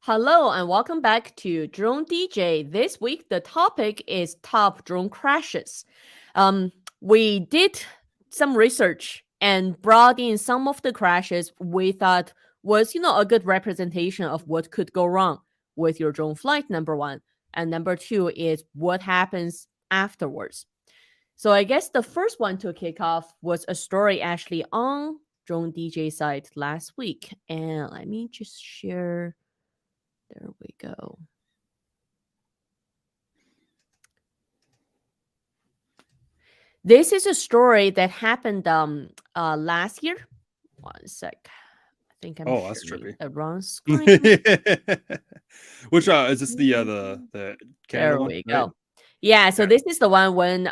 Hello and welcome back to Drone DJ. This week the topic is top drone crashes. Um, we did some research and brought in some of the crashes we thought was, a good representation of what could go wrong with your drone flight. Number one, and number two is what happens afterwards. So I guess the first one to kick off was a story actually on Drone DJ site last week, and let me just share. There we go. This is a story that happened last year. One sec. I think I'm That's sharing trippy. the wrong screen. Which is this the Canada There one, we right? go. Yeah, so Yeah. this is the one when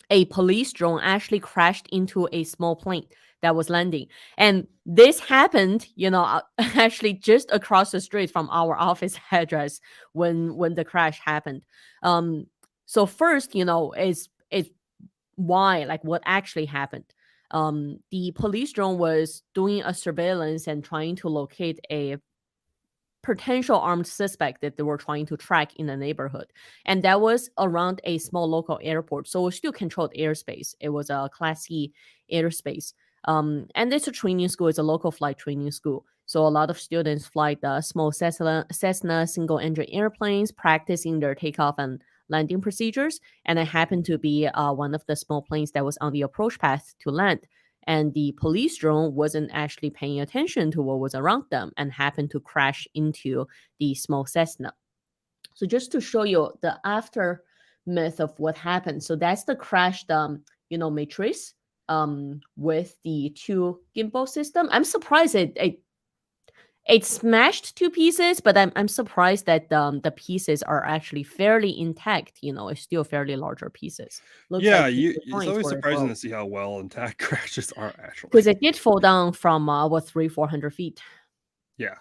a police drone actually crashed into a small plane that was landing. And this happened, actually just across the street from our office address when the crash happened. So first, is why, like what actually happened. The police drone was doing a surveillance and trying to locate a potential armed suspect that they were trying to track in the neighborhood. And that was around a small local airport. So it was still controlled airspace. It was a Class C airspace. And it's a training school, it's a local flight training school. So a lot of students fly the small Cessna single engine airplanes, practicing their takeoff and landing procedures. And it happened to be one of the small planes that was on the approach path to land, and the police drone wasn't actually paying attention to what was around them and happened to crash into the small Cessna. So just to show you the aftermath of what happened. So that's the crashed, matrix with the two gimbal system. I'm surprised it smashed to pieces, but I'm surprised that the pieces are actually fairly intact. It's still fairly larger pieces. Looks like the It's joints always were surprising broke to see how well intact crashes are actually. because it did fall down from 400 feet. Yeah.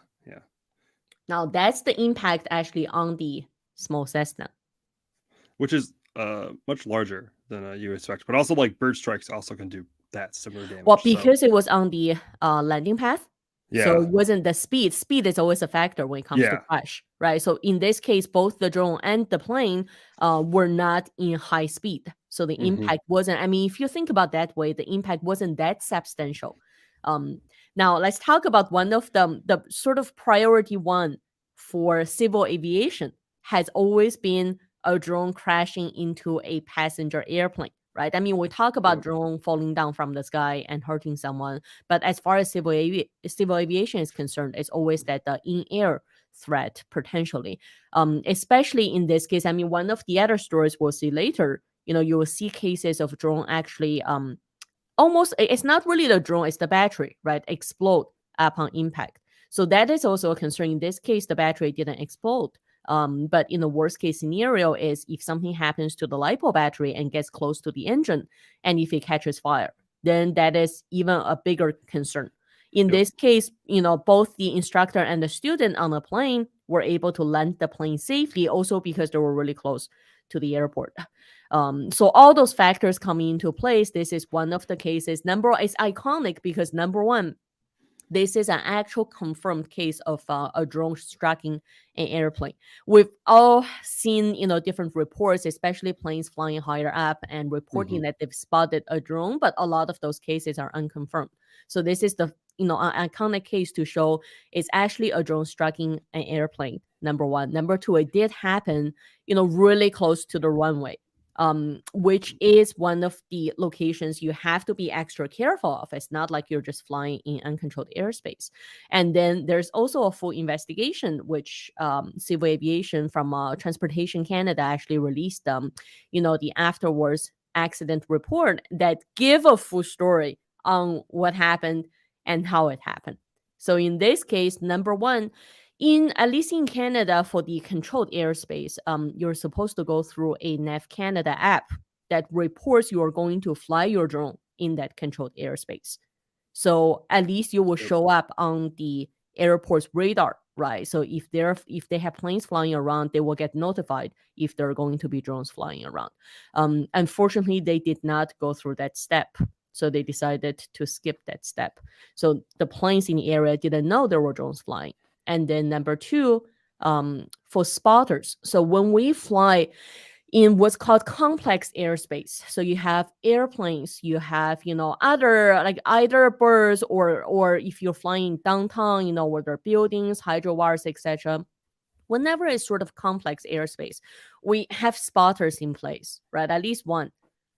Now that's the impact actually on the small Cessna. Which is much larger than you expect, but also like bird strikes also can do that similar damage. Well, because it was on the landing path, so Yeah. it wasn't the speed. Speed is always a factor when it comes to crash, right? So in this case, both the drone and the plane were not in high speed. So the impact wasn't, I mean, if you think about that way, the impact wasn't that substantial. Now let's talk about one of the sort of priority one for civil aviation has always been a drone crashing into a passenger airplane, right? I mean, we talk about drone falling down from the sky and hurting someone, but as far as civil aviation is concerned, it's always that the in-air threat potentially. Especially in this case, I mean, one of the other stories we'll see later, you will see cases of drone actually almost, it's not really the drone, it's the battery, right? Explode upon impact. So that is also a concern. In this case, the battery didn't explode. But in the worst case scenario is if something happens to the LiPo battery and gets close to the engine, and if it catches fire, then that is even a bigger concern. In this case, both the instructor and the student on the plane were able to land the plane safely, also because they were really close to the airport. So all those factors coming into place. This is one of the cases. Number one, it's iconic because number one, this is an actual confirmed case of a drone striking an airplane. We've all seen, different reports, especially planes flying higher up and reporting that they've spotted a drone, but a lot of those cases are unconfirmed. So this is the, an iconic case to show it's actually a drone striking an airplane. Number one. Number two, it did happen, really close to the runway. Which is one of the locations you have to be extra careful of. It's not like you're just flying in uncontrolled airspace. And then there's also a full investigation, which Civil Aviation from Transportation Canada actually released, the afterwards accident report that give a full story on what happened and how it happened. So in this case, number one, at least in Canada, for the controlled airspace, you're supposed to go through a Nav Canada app that reports you are going to fly your drone in that controlled airspace. So at least you will show up on the airport's radar, right? So if they have planes flying around, they will get notified if there are going to be drones flying around. Unfortunately, they did not go through that step. So they decided to skip that step. So the planes in the area didn't know there were drones flying. And then number two, for spotters. So when we fly in what's called complex airspace, so you have airplanes, you have other like either birds or if you're flying downtown, where there are buildings, hydro wires, etc. Whenever it's sort of complex airspace, we have spotters in place, right? At least one,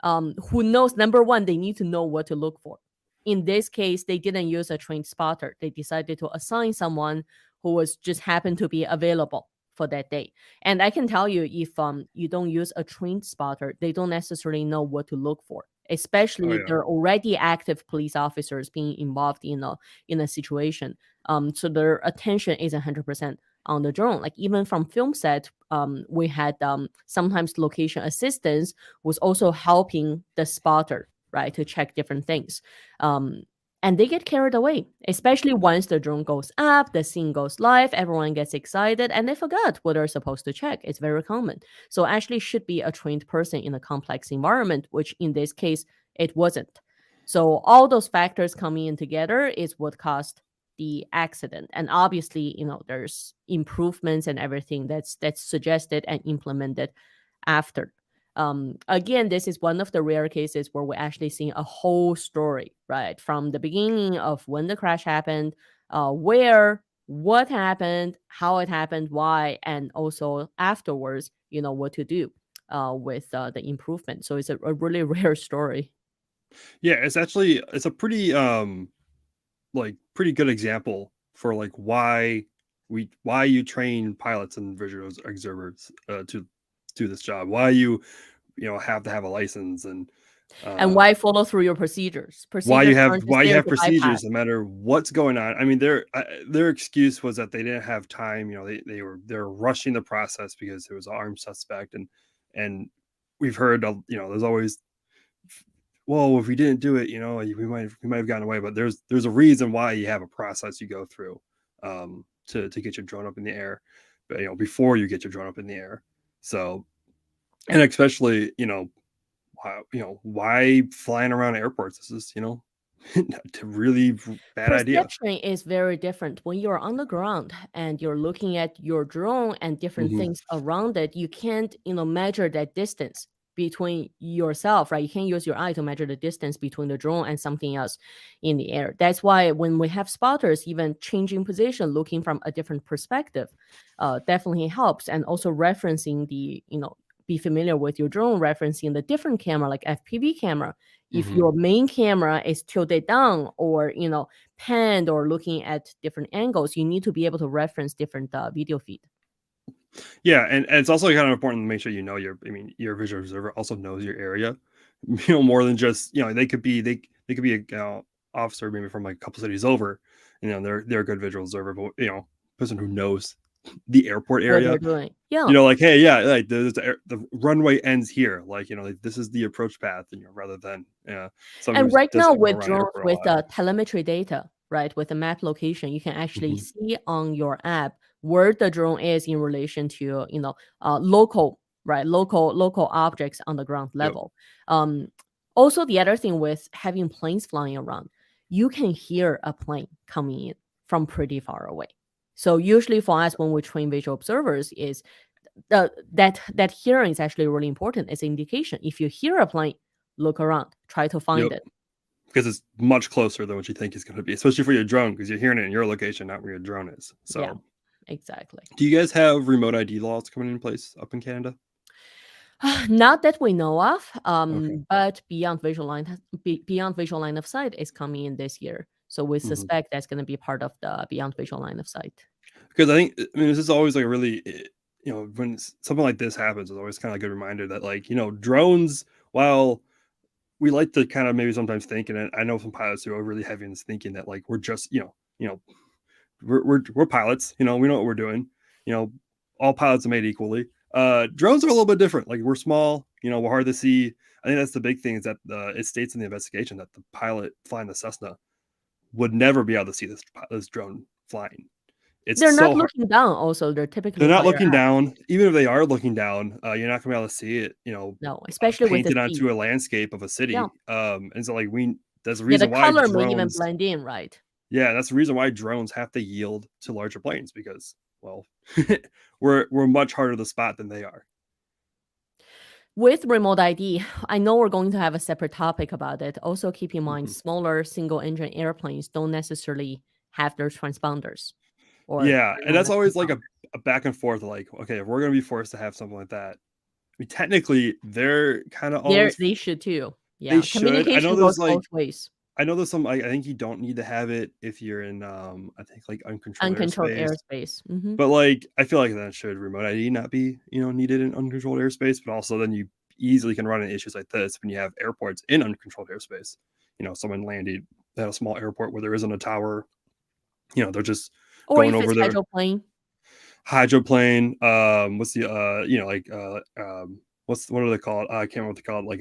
who knows. Number one, they need to know what to look for. In this case, they didn't use a trained spotter. They decided to assign someone who was just happened to be available for that day. And I can tell you, if you don't use a trained spotter, they don't necessarily know what to look for. Oh Especially if yeah. they're already active police officers being involved in a situation. So their attention isn't 100% on the drone. Like even from film set, we had sometimes location assistance was also helping the spotter, right, to check different things. And they get carried away, especially once the drone goes up, the scene goes live, everyone gets excited, and they forgot what they're supposed to check. It's very common. So actually should be a trained person in a complex environment, which in this case, it wasn't. So all those factors coming in together is what caused the accident. And obviously, there's improvements and everything that's suggested and implemented after. Again, this is one of the rare cases where we're actually seeing a whole story, right? From the beginning of when the crash happened, where, what happened, how it happened, why, and also afterwards, what to do with the improvement. So it's a really rare story. Yeah, it's a pretty like pretty good example for like why you train pilots and visual observers to do this job. Why you have to have a license and And why follow through your procedures? why Procedures aren't just there you have to bypass. procedures no matter what's going on. I mean, their excuse was that they didn't have time. They were rushing the process because it was an armed suspect, and we've heard there's always, well, if we didn't do it, we might have gotten away. But there's a reason why you have a process you go through to get your drone up in the air, but before you get your drone up in the air. So, and especially why flying around airports? This is a really bad idea. Perception is very different. When you're on the ground and you're looking at your drone and different Hmm. things around it, you can't, measure that distance between yourself, right? You can't use your eye to measure the distance between the drone and something else in the air. That's why when we have spotters, even changing position, looking from a different perspective, definitely helps. And also referencing be familiar with your drone, referencing the different camera, like FPV camera. If Hmm. your main camera is tilted down or panned or looking at different angles, you need to be able to reference different video feed. Yeah, and it's also kind of important to make sure your visual observer also knows your area, more than just they could be a officer maybe from like a couple cities over, they're a good visual observer, but person who knows the airport What they're area. doing. Yeah. Like, hey, yeah, like the runway ends here, like like this is the approach path, rather than someone And who right now doesn't go with around drones airport a with lot. telemetry data, right, with the map location, you can actually Hmm. see on your app where the drone is in relation to local, right, local objects on the ground Yep. level. Um, Also, the other thing with having planes flying around, you can hear a plane coming in from pretty far away. So usually for us, when we train visual observers, is that hearing is actually really important as an indication. If you hear a plane, look around, try to find Yep. it. Because it's much closer than what you think it's going to be, especially for your drone, because you're hearing it in your location, not where your drone is. Yeah, So, exactly. do you guys have remote ID laws coming in place up in Canada? Not that we know of, Okay. but beyond visual line of sight is coming in this year. So we Hmm. suspect that's going to be part of the beyond visual line of sight. Because this is always like a really, when something like this happens, it's always kind of a good reminder that drones, while we like to kind of maybe sometimes think, and I know some pilots who are really heavy in this thinking that like we're just, we're pilots, we know what we're doing, you know, all pilots are made equally. Drones are a little bit different. Like we're small, we're hard to see. I think that's the big thing is that it states in the investigation that the pilot flying the Cessna would never be able to see this drone flying. It's They're not so hard. looking down. Also, they're They're typically not higher looking up. down. Even if they are looking down, you're not gonna be able to see it. No, especially with the Painted sea. onto a landscape of a Yeah, city. And so like that's the yeah. The reason why color may even drones. blend in, right? Yeah, that's the reason why drones have to yield to larger planes because, well, we're much harder to spot than they are. With remote ID, I know we're going to have a separate topic about it. Also, keep in mind, Mhm. smaller single engine airplanes don't necessarily have their transponders or Yeah, are and known that's as always like transponders. a back and forth. Like, okay, if we're gonna be forced to have something like that, I mean, technically, they're kind of always They should too. they Yeah, should. I know communication goes there's like both ways. I know there's some. I think you don't need to have it if you're in I think like uncontrolled Uncontrolled airspace. airspace. Mhm. But like I feel like that should remote ID not be needed in uncontrolled airspace. But also then you easily can run into issues like this when you have airports in uncontrolled airspace. Someone landed at a small airport where there isn't a tower. They're just Or going if over it's their hydroplane. hydroplane. What's the like what are they called? I can't remember what they call it. Like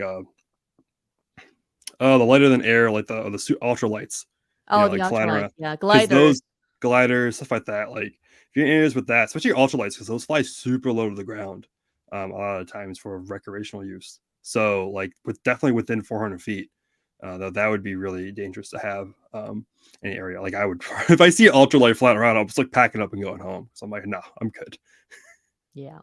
the lighter than air, like the ultra lights. Oh, the Like flying ultralight. around Yeah, because gliders. those gliders, stuff like that. Like if you're in areas with that, especially ultralights, because those fly super low to the ground a lot of times for recreational use. So like definitely within 400 feet, that would be really dangerous to have in an area. Like I would, if I see an ultralight flying around, I'll just like packing up and going home. So I'm like, no, I'm good. Yeah.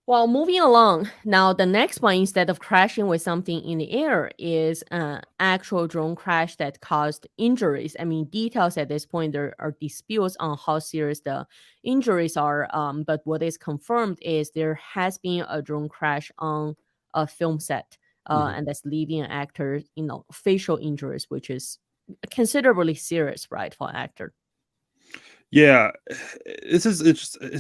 Well, moving along, now the next one, instead of crashing with something in the air, is an actual drone crash that caused injuries. I mean, details at this point, there are disputes on how serious the injuries are. But what is confirmed is there has been a drone crash on a film set, Mhm. and that's leaving an actor, facial injuries, which is considerably serious, right, for an actor. Yeah, it's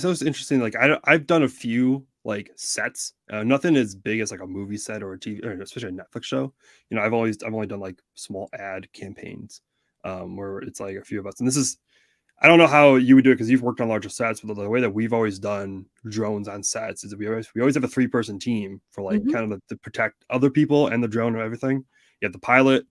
always interesting. Like I've done a few like sets, nothing as big as like a movie set or a TV, or especially a Netflix show. I've only done like small ad campaigns, where it's like a few of us. And this is I don't know how you would do it because you've worked on larger sets, but the way that we've always done drones on sets is that we always have a 3-person team for like Hmm. kind of to protect other people and the drone and everything. You have the pilot,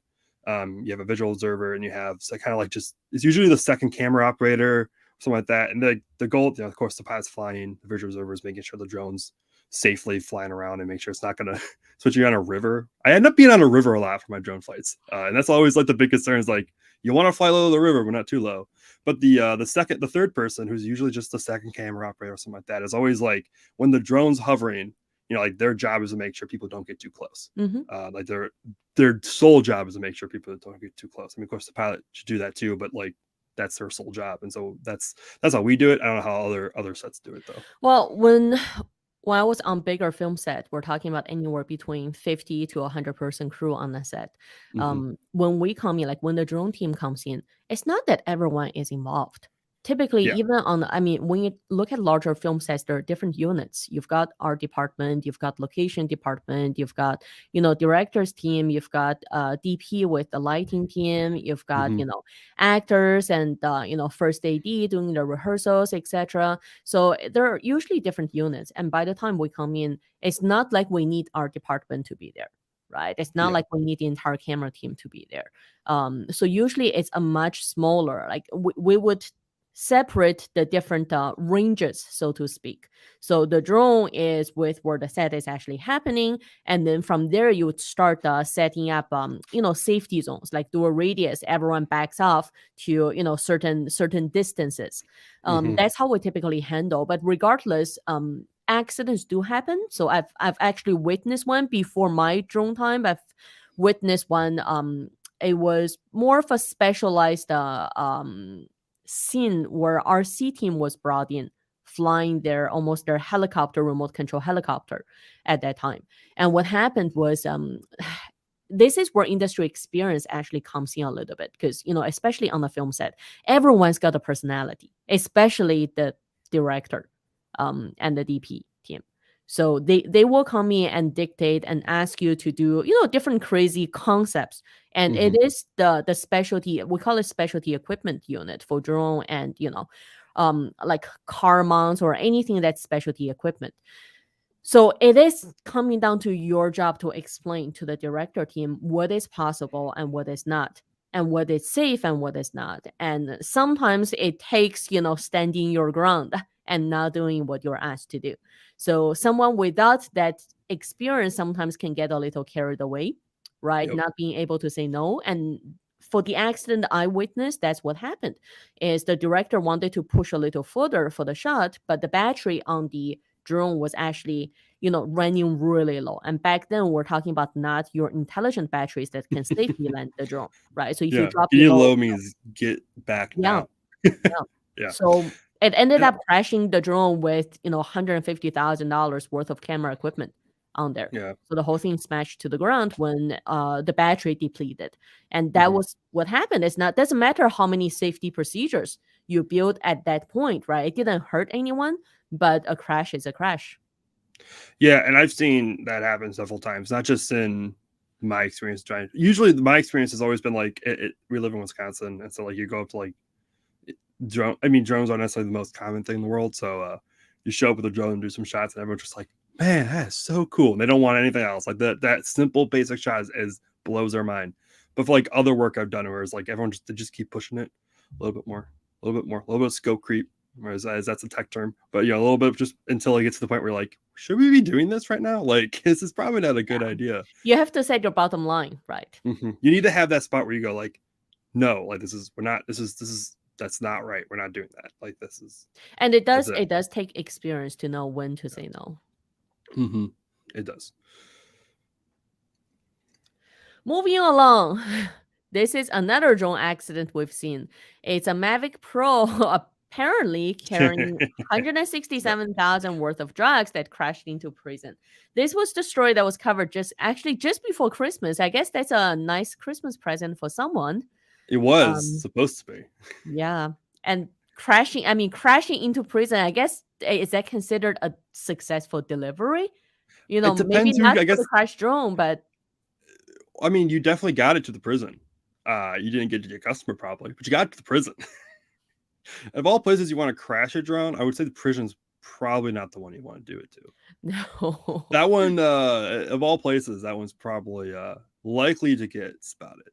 you have a visual observer, and you have so kind of like just it's usually the second camera operator, something like that. And the goal, of course, the pilot's flying, the visual observer is making sure the drone's safely flying around and make sure it's not gonna especially on a river. I end up being on a river a lot for my drone flights, and that's always like the big concern is like you want to fly low the river, but not too low. But the third person, who's usually just the second camera operator or something like that, is always like when the drone's hovering, like their job is to make sure people don't get too close. Hmm. Like their sole job is to make sure people don't get too close. I mean, of course, the pilot should do that too, but like that's their sole job, and so that's how we do it. I don't know how other sets do it though. Well, when I was on bigger film set, we're talking about anywhere between 50 to 100-person crew on the set. Hmm. When we come in, like when the drone team comes in, it's not that everyone is involved. Typically, Yeah. even I mean, when you look at larger film sets, there are different units. You've got art department, you've got location department, you've got, director's team, you've got DP with the lighting team, you've got, Hmm. actors and, first AD doing the rehearsals, etc. So there are usually different units. And by the time we come in, it's not like we need our department to be there, right? It's not Yeah. like we need the entire camera team to be there. So usually it's a much smaller, like we would separate the different ranges, so to speak. So the drone is with where the set is actually happening. And then from there, you would start setting up, safety zones, like do a radius, everyone backs off to, certain distances. Hmm. That's how we typically handle. But regardless, accidents do happen. So I've actually witnessed one before my drone time. I've witnessed one. It was more of a specialized scene where our C team was brought in, flying their helicopter, remote control helicopter at that time. And what happened was this is where industry experience actually comes in a little bit because, especially on the film set, everyone's got a personality, especially the director and the DP team. So they will come in and dictate and ask you to do, different crazy concepts. And it Hmm. is the specialty, we call it specialty equipment unit for drone and, like car mounts or anything that's specialty equipment. So it is coming down to your job to explain to the director team what is possible and what is not, and what is safe and what is not. And sometimes it takes, standing your ground and not doing what you're asked to do. So someone without that experience sometimes can get a little carried away, right? Yep. Not being able to say no. And for the accident I witnessed, that's what happened. Is the director wanted to push a little further for the shot, but the battery on the drone was actually, running really low. And back then, we're talking about not your intelligent batteries that can safely land the drone, right? So if you Yeah. drop Getting below, low means get back yeah, now. yeah. Yeah. So it ended And up crashing the drone with, $150,000 worth of camera equipment on there. yeah. So the whole thing smashed to the ground when the battery depleted. And that Mhm. was what happened. Doesn't matter how many safety procedures you build at that point, right? It didn't hurt anyone, but a crash is a crash. Yeah, and I've seen that happen several times, not just in my experience trying. Usually, my experience has always been like we live in Wisconsin, and so like you go up to like drone. I mean, drones aren't necessarily the most common thing in the world, so you show up with a drone and do some shots, and everyone's just like, "Man, that is so cool!" And they don't want anything else. Like that simple basic shot is blows their mind. But for like other work I've done, where it's like everyone they just keep pushing it a little bit more, a little bit more, a little bit of scope creep, as that's a tech term. But a little bit just until it gets to the point where you're like, should we be doing this right now? Like, this is probably not a good idea. You have to set your bottom line, right? You need to have that spot where you go like, no, like we're not. This is that's not right. We're not doing that. Like this is And it that's does it. it does take experience to know when to say no. It does. Moving along, this is another drone accident we've seen. It's a Mavic Pro apparently carrying Yep. 167,000 worth of drugs that crashed into prison. This was the story that was covered just before Christmas. I guess that's a nice Christmas present for someone. It was Um, supposed to be. yeah. And crashing into prison, I guess, is that considered a successful delivery? It Maybe depends who not I for guess. the crash drone, but I mean, you definitely got it to the prison. You didn't get to your customer probably, but you got it to the prison. Of all places you want to crash a drone, I would say the prison's probably not the one you want to do it to. no. That one, of all places, that one's probably likely to get spotted.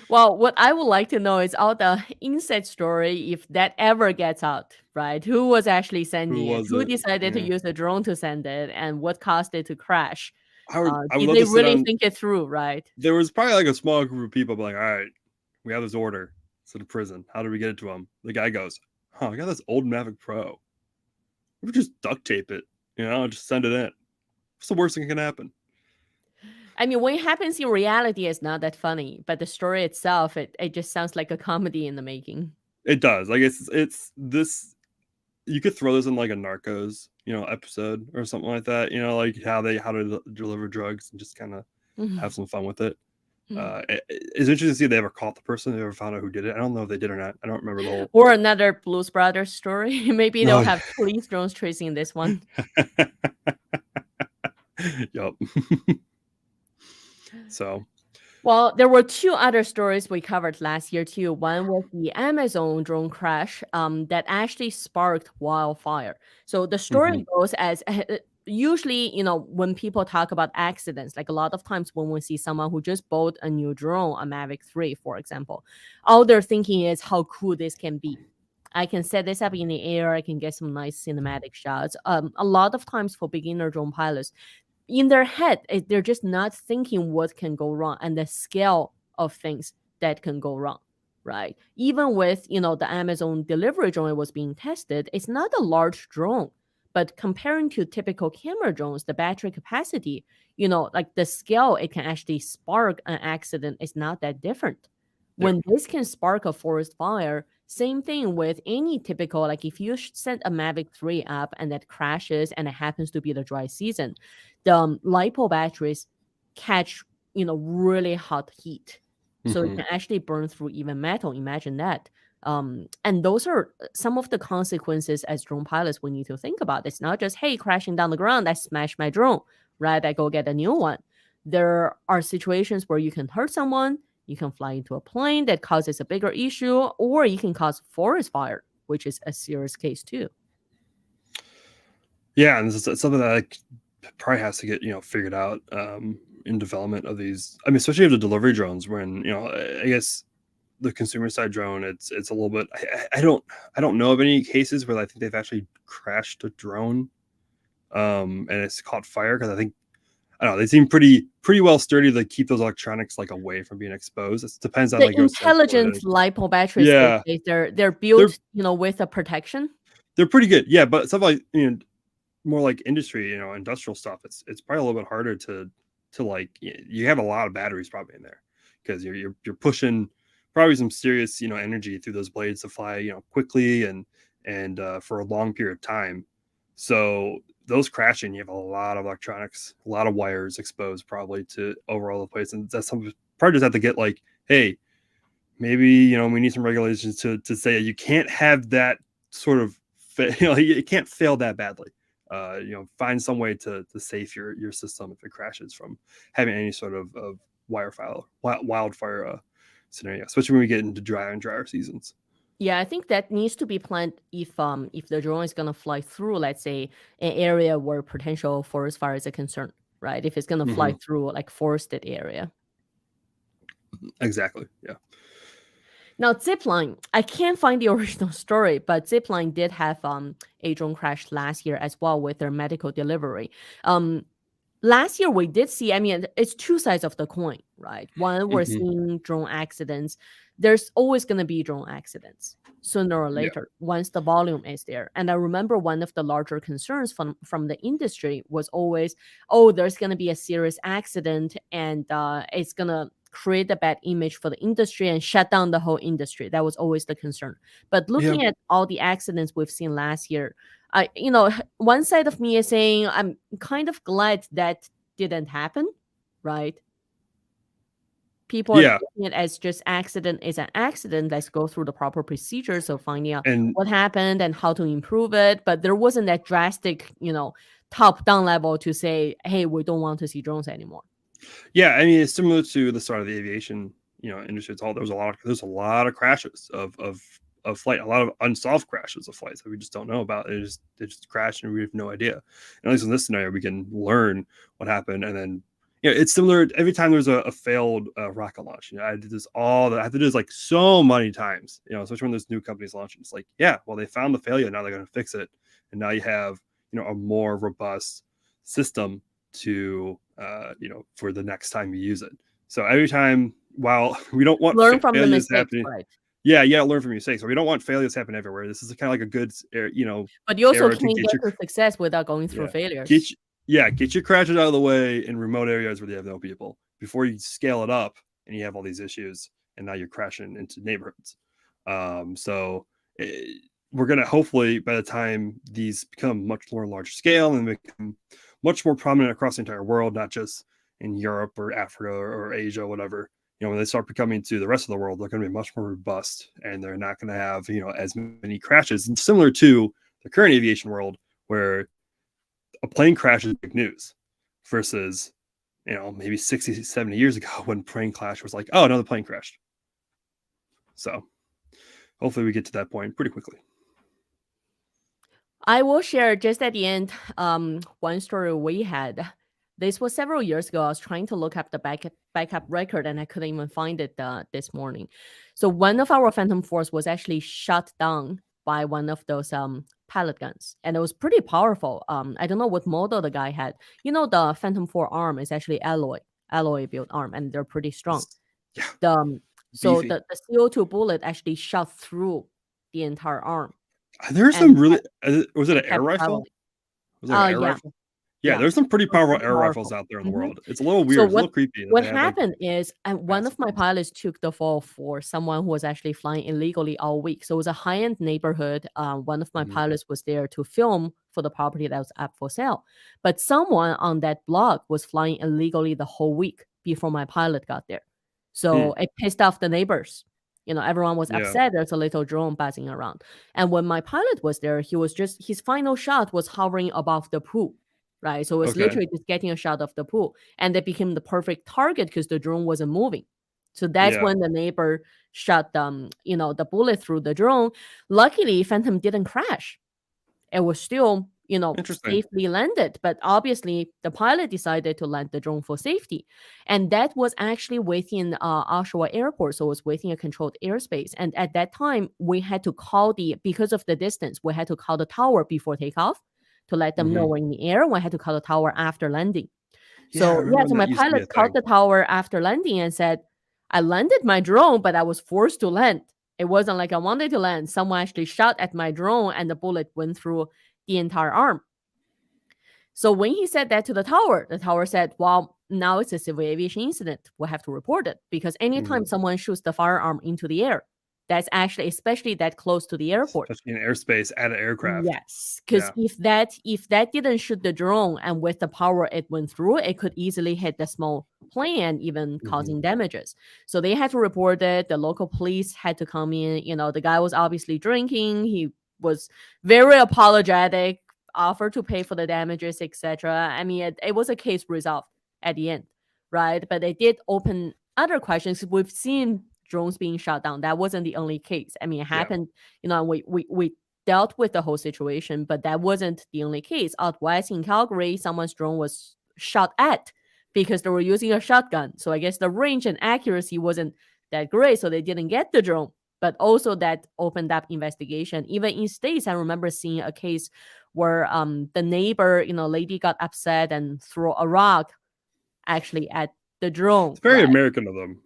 Well, what I would like to know is all the inside story if that ever gets out, right? Who was actually Who sending it? was Who it? decided to Yeah. use a drone to send it? And what caused it to crash? I would Did love they to sit really on. think it through, right? There was probably like a small group of people, like, all right, we have this order. It's to the prison. How do we get it to him? The guy goes, "Huh, I got this old Mavic Pro. We just duct tape it, just send it in. What's the worst thing that can happen?" I mean, when it happens in reality, it's not that funny, but the story itself, it just sounds like a comedy in the making. It does. Like it's this. You could throw this in like a Narcos, episode or something like that. Like how to deliver drugs and just kind of Mhm. have some fun with it. Mhm. It's interesting to see if they ever caught the person. They ever found out who did it. I don't know if they did or not. I don't remember the whole. Or another Blues Brothers story. Maybe they'll No. have police drones tracing this one. Yup. So. Well, there were two other stories we covered last year too. One was the Amazon drone crash that actually sparked wildfire. So the Mhm. story goes as usually, when people talk about accidents, like a lot of times when we see someone who just bought a new drone, a Mavic 3, for example, all they're thinking is how cool this can be. I can set this up in the air. I can get some nice cinematic shots. A lot of times for beginner drone pilots, in their head, they're just not thinking what can go wrong and the scale of things that can go wrong, right? Even with, the Amazon delivery drone that was being tested, it's not a large drone, but comparing to typical camera drones, the battery capacity, like the scale it can actually spark an accident is not that different. Yeah. When this can spark a forest fire, same thing with any typical, like if you send a Mavic 3 up and that crashes and it happens to be the dry season, the LiPo batteries catch, really hot heat. So it Mhm. can actually burn through even metal. Imagine that. And those are some of the consequences as drone pilots we need to think about. It's not just, hey, crashing down the ground, I smash my drone, right? I go get a new one. There are situations where you can hurt someone, you can fly into a plane that causes a bigger issue, or you can cause forest fire, which is a serious case too. Yeah, and it's something that like probably has to get figured out in development of these. I mean, especially of the delivery drones. When I guess the consumer side drone, it's a little bit. I don't know of any cases where I think they've actually crashed a drone, and it's caught fire because I don't know, they seem pretty well sturdy to keep those electronics like away from being exposed. It depends on The like your sensor what it intelligent is. LiPo batteries these Yeah, days, they're they're built, with a protection. they're pretty good. Yeah, but stuff like more like industry, industrial stuff. It's probably a little bit harder to like you have a lot of batteries probably in there because you're pushing probably some serious energy through those blades to fly quickly and for a long period of time. So those crashing, you have a lot of electronics, a lot of wires exposed probably to over all the place, and that's something probably just have to get like, hey, maybe we need some regulations to say you can't have that sort of it can't fail that badly. Find some way to safe your system if it crashes from having any sort of wildfire scenario, especially when we get into drier seasons. Yeah, I think that needs to be planned if the drone is gonna fly through, let's say, an area where potential forest fire is a concern, right? If it's gonna fly Hmm. through like forested area. Exactly. Yeah. Now, Zipline, I can't find the original story, but Zipline did have a drone crash last year as well with their medical delivery. Um, Last year we did see, I mean, it's two sides of the coin, right? One, we're Hmm. seeing drone accidents. There's always going to be drone accidents sooner or Yeah. later once the volume is there. And I remember one of the larger concerns from the industry was always, oh, there's going to be a serious accident and it's going to create a bad image for the industry and shut down the whole industry. That was always the concern. But Yeah. looking at all the accidents we've seen last year, one side of me is saying I'm kind of glad that didn't happen, right? People are Yeah. taking it as just accident is an accident. Let's go through the proper procedures of finding out And what happened and how to improve it. But there wasn't that drastic, top down level to say, hey, we don't want to see drones anymore. yeah, I mean, it's similar to the start of the aviation, industry. It's all there's a lot of crashes of flight, a lot of unsolved crashes of flights that we just don't know about. They just crashed and we have no idea. And at least in this scenario, we can learn what happened, and then it's similar every time there's a failed rocket launch. I have to do this like so many times. Especially when there's new companies launching. It's like, yeah, well, they found the failure, now they're going to fix it, and now you have a more robust system to for the next time you use it. So every time, while we don't want Learn from the failures mistakes, happening, right? yeah, you gotta learn from your mistakes. So we don't want failures to happen everywhere. This is kind of like a good But you also era to can't get get your to success without going through yeah failures. get your crashes out of the way in remote areas where they have no people before you scale it up and you have all these issues and now you're crashing into neighborhoods. So we're gonna hopefully by the time these become much more large scale and become much more prominent across the entire world, not just in Europe or Africa or Asia, or whatever. When they start becoming to the rest of the world, they're going to be much more robust and they're not going to have, as many crashes. And similar to the current aviation world, where a plane crash is big news versus, maybe 60, 70 years ago when plane crash was like, oh, another plane crashed. So hopefully we get to that point pretty quickly. I will share just at the end one story we had. This was several years ago. I was trying to look up the backup record and I couldn't even find it this morning. So one of our Phantom 4s was actually shot down by one of those pellet guns, and it was pretty powerful. I don't know what model the guy had. The Phantom 4 arm is actually alloy built arm, and they're pretty strong. Yeah, The so beefy. the CO2 bullet actually shot through the entire arm There's and some really, was it it an air kept rifle? traveling. Was it an air Yeah. rifle? Yeah, Yeah, there's some pretty was powerful pretty air rifles powerful. out there in the Mhm. world. It's a little So weird. It's a little creepy that what they have like happened is, one massive of my guns. pilots took the fall for someone who was actually flying illegally all week. So it was a high-end neighborhood. One of my Mhm. pilots was there to film for the property that was up for sale, but someone on that block was flying illegally the whole week before my pilot got there. Hmm. So it pissed off the neighbors. Everyone was Yeah. upset. There's a little drone buzzing around. And when my pilot was there, his final shot was hovering above the pool, right? So it's Okay. literally just getting a shot of the pool, and it became the perfect target because the drone wasn't moving. So that's Yeah. when the neighbor shot the bullet through the drone. Luckily, Phantom didn't crash. It was still, Interesting. safely landed, but obviously the pilot decided to land the drone for safety. And that was actually within Oshawa Airport, so it was within a controlled airspace. And at that time, we had to call because of the distance, we had to call the tower before takeoff to let them know Hmm. we're in the air. We had to call the tower after landing. Yeah, I So yeah, remember so that my used to be pilot a called thing. the tower after landing and said, I landed my drone, but I was forced to land. It wasn't like I wanted to land. Someone actually shot at my drone and the bullet went through the entire arm. So when he said that to the tower said, well, now it's a civil aviation incident. We'll have to report it because anytime Mhm. someone shoots the firearm into the air, that's actually, especially that close to the airport. Especially in airspace at an aircraft. Yes, because Yeah. if that didn't shoot the drone and with the power it went through, it could easily hit the small plane, even Mhm. causing damages. So they had to report it. The local police had to come in. The guy was obviously drinking. He was very apologetic, offered to pay for the damages, etc. I mean, it was a case resolved at the end, right? But they did open other questions. We've seen drones being shot down. That wasn't the only case. I mean, it Yeah. happened. We dealt with the whole situation, but that wasn't the only case. Out west in Calgary, someone's drone was shot at because they were using a shotgun. So I guess the range and accuracy wasn't that great, so they didn't get the drone. But also that opened up investigation. Even in states, I remember seeing a case where the neighbor, lady got upset and threw a rock actually at the drone, It's very right? American of them.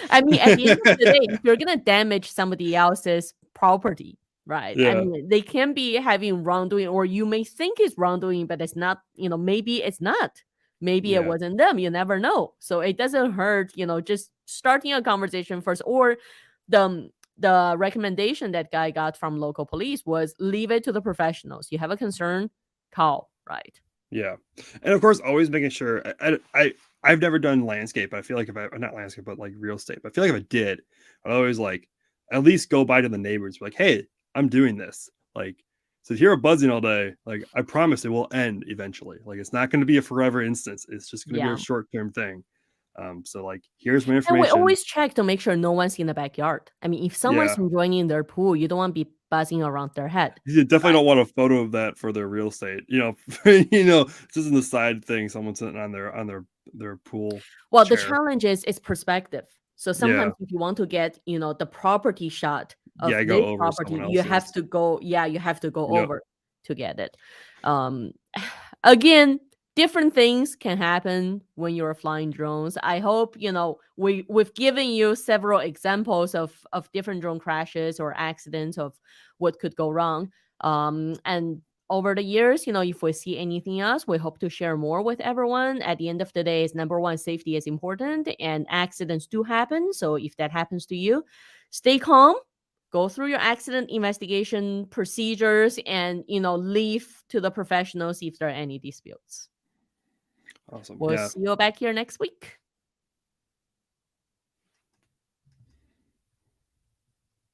I mean, at the end of the day, if you're gonna damage somebody else's property, right? I Yeah. mean, they can be having wrongdoing, or you may think it's wrongdoing, but it's not. Maybe it's not. Maybe it Yeah. wasn't them. You never know. So it doesn't hurt, just starting a conversation first. Or the recommendation that guy got from local police was leave it to the professionals. You have a concern, call, right? Yeah. And of course, always making sure I've never done landscape. I feel like if I not landscape, but like real estate. But I feel like if I did, I'd always like at least go by to the neighbors, be like, hey, I'm doing this. Like, so if you're buzzing all day, like I promise it will end eventually. Like it's not going to be a forever instance. It's just going to be a Yeah. short-term thing. So like here's my And we information. always check to make sure no one's in the backyard. I mean, if someone's Yeah. enjoying in their pool, you don't want to be buzzing around their head. You definitely Right. don't want a photo of that for their real estate. Just in the side thing, someone sitting on their pool Well, the chair. challenge is it's perspective. So Yeah. sometimes if you want to get, the property shot of Yeah, I go this over property, someone you have else's. to go, yeah, you have to go Yep. over to get it. Um Again, different things can happen when you're flying drones. I hope, we've given you several examples of different drone crashes or accidents of what could go wrong. And over the years, if we see anything else, we hope to share more with everyone. At the end of the day, is number one, safety is important and accidents do happen. So if that happens to you, stay calm, go through your accident investigation procedures, and leave to the professionals if there are any disputes. Awesome. We'll Yeah. see you back here next week.